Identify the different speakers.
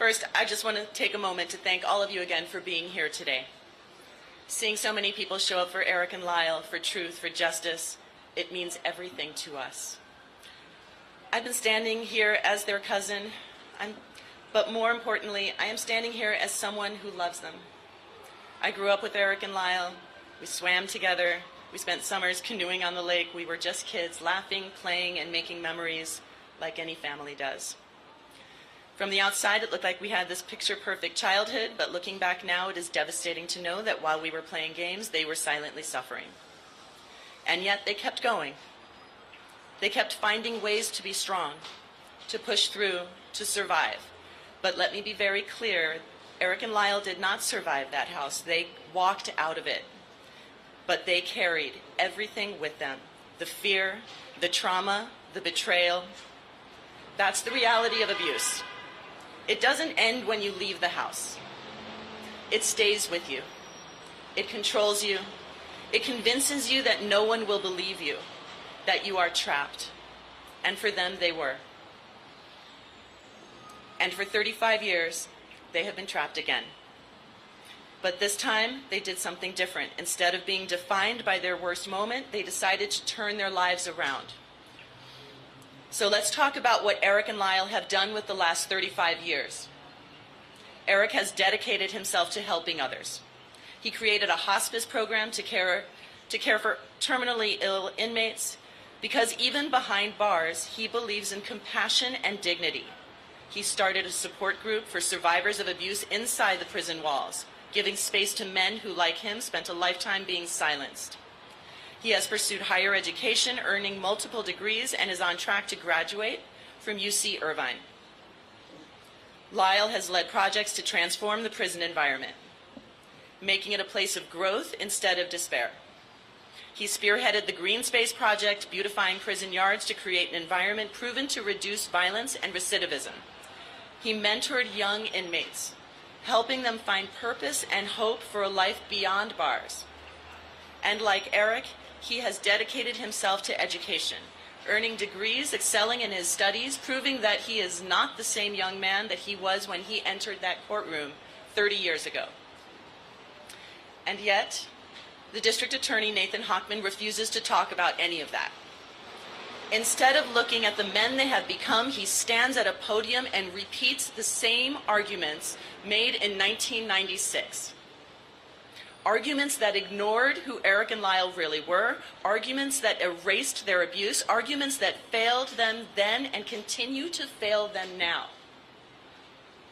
Speaker 1: First, I just want to take a moment to thank all of you again for being here today. Seeing so many people show up for Eric and Lyle, for truth, for justice, it means everything to us. I've been standing here as their cousin, but more importantly, I am standing here as someone who loves them. I grew up with Eric and Lyle. We swam together. We spent summers canoeing on the lake. We were just kids, laughing, playing, and making memories like any family does. From the outside, it looked like we had this picture-perfect childhood, but looking back now, it is devastating to know that while we were playing games, they were silently suffering. And yet, they kept going. They kept finding ways to be strong, to push through, to survive. But let me be very clear, Eric and Lyle did not survive that house. They walked out of it. But they carried everything with them. The fear, the trauma, the betrayal. That's the reality of abuse. It doesn't end when you leave the house. It stays with you. It controls you. It convinces you that no one will believe you, that you are trapped. And for them, they were. And for 35 years, they have been trapped again. But this time, they did something different. Instead of being defined by their worst moment, they decided to turn their lives around. So let's talk about what Eric and Lyle have done with the last 35 years. Eric has dedicated himself to helping others. He created a hospice program to care for terminally ill inmates, because even behind bars, he believes in compassion and dignity. He started a support group for survivors of abuse inside the prison walls, giving space to men who, like him, spent a lifetime being silenced. He has pursued higher education, earning multiple degrees, and is on track to graduate from UC Irvine. Lyle has led projects to transform the prison environment, making it a place of growth instead of despair. He spearheaded the Green Space Project, beautifying prison yards to create an environment proven to reduce violence and recidivism. He mentored young inmates, helping them find purpose and hope for a life beyond bars. And like Eric, he has dedicated himself to education, earning degrees, excelling in his studies, proving that he is not the same young man that he was when he entered that courtroom 30 years ago. And yet, the district attorney, Nathan Hochman, refuses to talk about any of that. Instead of looking at the men they have become, he stands at a podium and repeats the same arguments made in 1996. Arguments that ignored who Eric and Lyle really were, arguments that erased their abuse, arguments that failed them then and continue to fail them now.